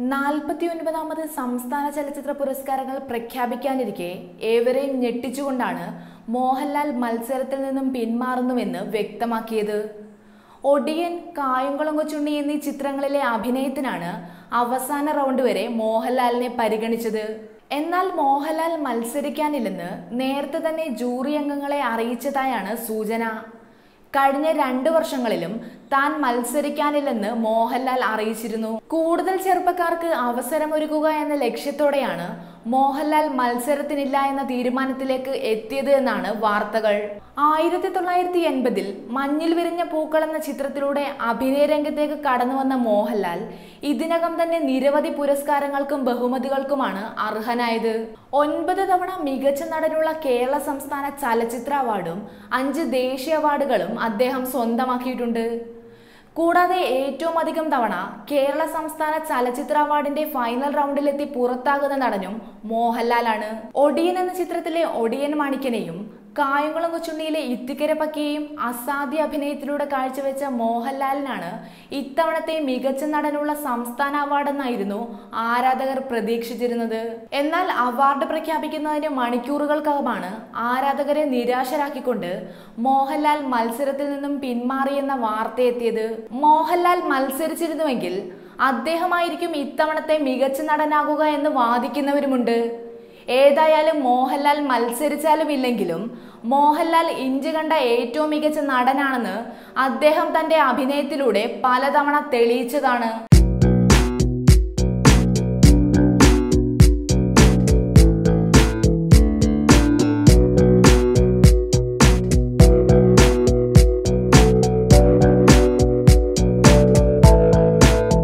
49ാമത് സംസ്ഥാന ചലച്ചിത്ര പുരസ്കാരങ്ങൾ പ്രഖ്യാപിക്കാനിരിക്കെ ഏവരെയും ഞെട്ടിച്ചുകൊണ്ടാണ് മോഹൻലാൽ മത്സരത്തിൽ നിന്നും പിന്മാറുന്നുവെന്ന് വ്യക്തമാക്കിയത്. ഒടിയൻ, കായംകുളം കൊച്ചുണ്ണി എന്നീ ചിത്രങ്ങളിലെ അഭിനയത്തിനാണ് അവസാന റൗണ്ട് വരെ മോഹൻലാലിനെ പരിഗണിച്ചത്. എന്നാൽ മോഹൻലാൽ മത്സരിക്കാനില്ലെന്ന് നേരത്തെ തന്നെ ജൂറി അംഗങ്ങളെ അറിയിച്ചതായാണ് സൂചന. കഴിഞ്ഞ 2 വർഷങ്ങളിലും താൻ മത്സരിക്കാനില്ലെന്ന് മോഹൻലാൽ അറിയിച്ചിരുന്നു. കൂടുതൽ ചെറുപ്പക്കാർക്ക് അവസരമൊരുക്കുക എന്ന ലക്ഷ്യത്തോടെയാണ് മോഹൻലാൽ മത്സരത്തിനില്ല എന്ന തീരുമാനത്തിലേക്ക് എത്തിയത് എന്നാണ് വാർത്തകൾ. 1980-ൽ മഞ്ഞിൽ വിരിഞ്ഞ പൂക്കൾ എന്ന ചിത്രത്തിലൂടെ അഭിനയ രംഗത്തേക്ക് കടന്നു വന്ന മോഹൻലാൽ ഇതിനകം തന്നെ നിരവധി പുരസ്കാരങ്ങൾക്കും ബഹുമതികൾക്കുമാണ് അർഹനായത്. 9 തവണ മികച്ച നടനുള്ള കേരള സംസ്ഥാന ചലച്ചിത്ര അവാർഡും 5 ദേശീയ അവാർഡുകളും അദ്ദേഹം സ്വന്തമാക്കിയിട്ടുണ്ട്. കൂടാതെ ഏറ്റവും അധികം തവണ കേരള സംസ്ഥാന ചലച്ചിത്ര അവാർഡിന്റെ ഫൈനൽ റൗണ്ടിലെത്തി പുറത്താകുന്ന നടനും മോഹൻലാലാണ്. ഒടിയൻ എന്ന ചിത്രത്തിലെ ഒടിയൻ മാണിക്കനെയും കായംകുളം കൊച്ചുണ്ണിയിലെ ഇത്തിക്കര പക്കിയെയും അസാധ്യ അഭിനയത്തിലൂടെ കാഴ്ചവെച്ച മോഹൻലാലിനാണ് ഇത്തവണത്തെ മികച്ച നടനുള്ള സംസ്ഥാന അവാർഡെന്നായിരുന്നു ആരാധകർ പ്രതീക്ഷിച്ചിരുന്നത്. എന്നാൽ അവാർഡ് പ്രഖ്യാപിക്കുന്നതിന് മണിക്കൂറുകൾക്കകമാണ് ആരാധകരെ നിരാശരാക്കിക്കൊണ്ട് മോഹൻലാൽ മത്സരത്തിൽ നിന്നും പിന്മാറിയെന്ന വാർത്തയെത്തിയത്. മോഹൻലാൽ മത്സരിച്ചിരുന്നുവെങ്കിൽ അദ്ദേഹമായിരിക്കും ഇത്തവണത്തെ മികച്ച നടനാകുക എന്ന് വാദിക്കുന്നവരുമുണ്ട്. ഏതായാലും മോഹൻലാൽ മത്സരിച്ചാലും ഇല്ലെങ്കിലും മോഹൻലാൽ ഇന്ത്യ കണ്ട ഏറ്റവും മികച്ച നടനാണെന്ന് അദ്ദേഹം തന്റെ അഭിനയത്തിലൂടെ പലതവണ തെളിയിച്ചതാണ്.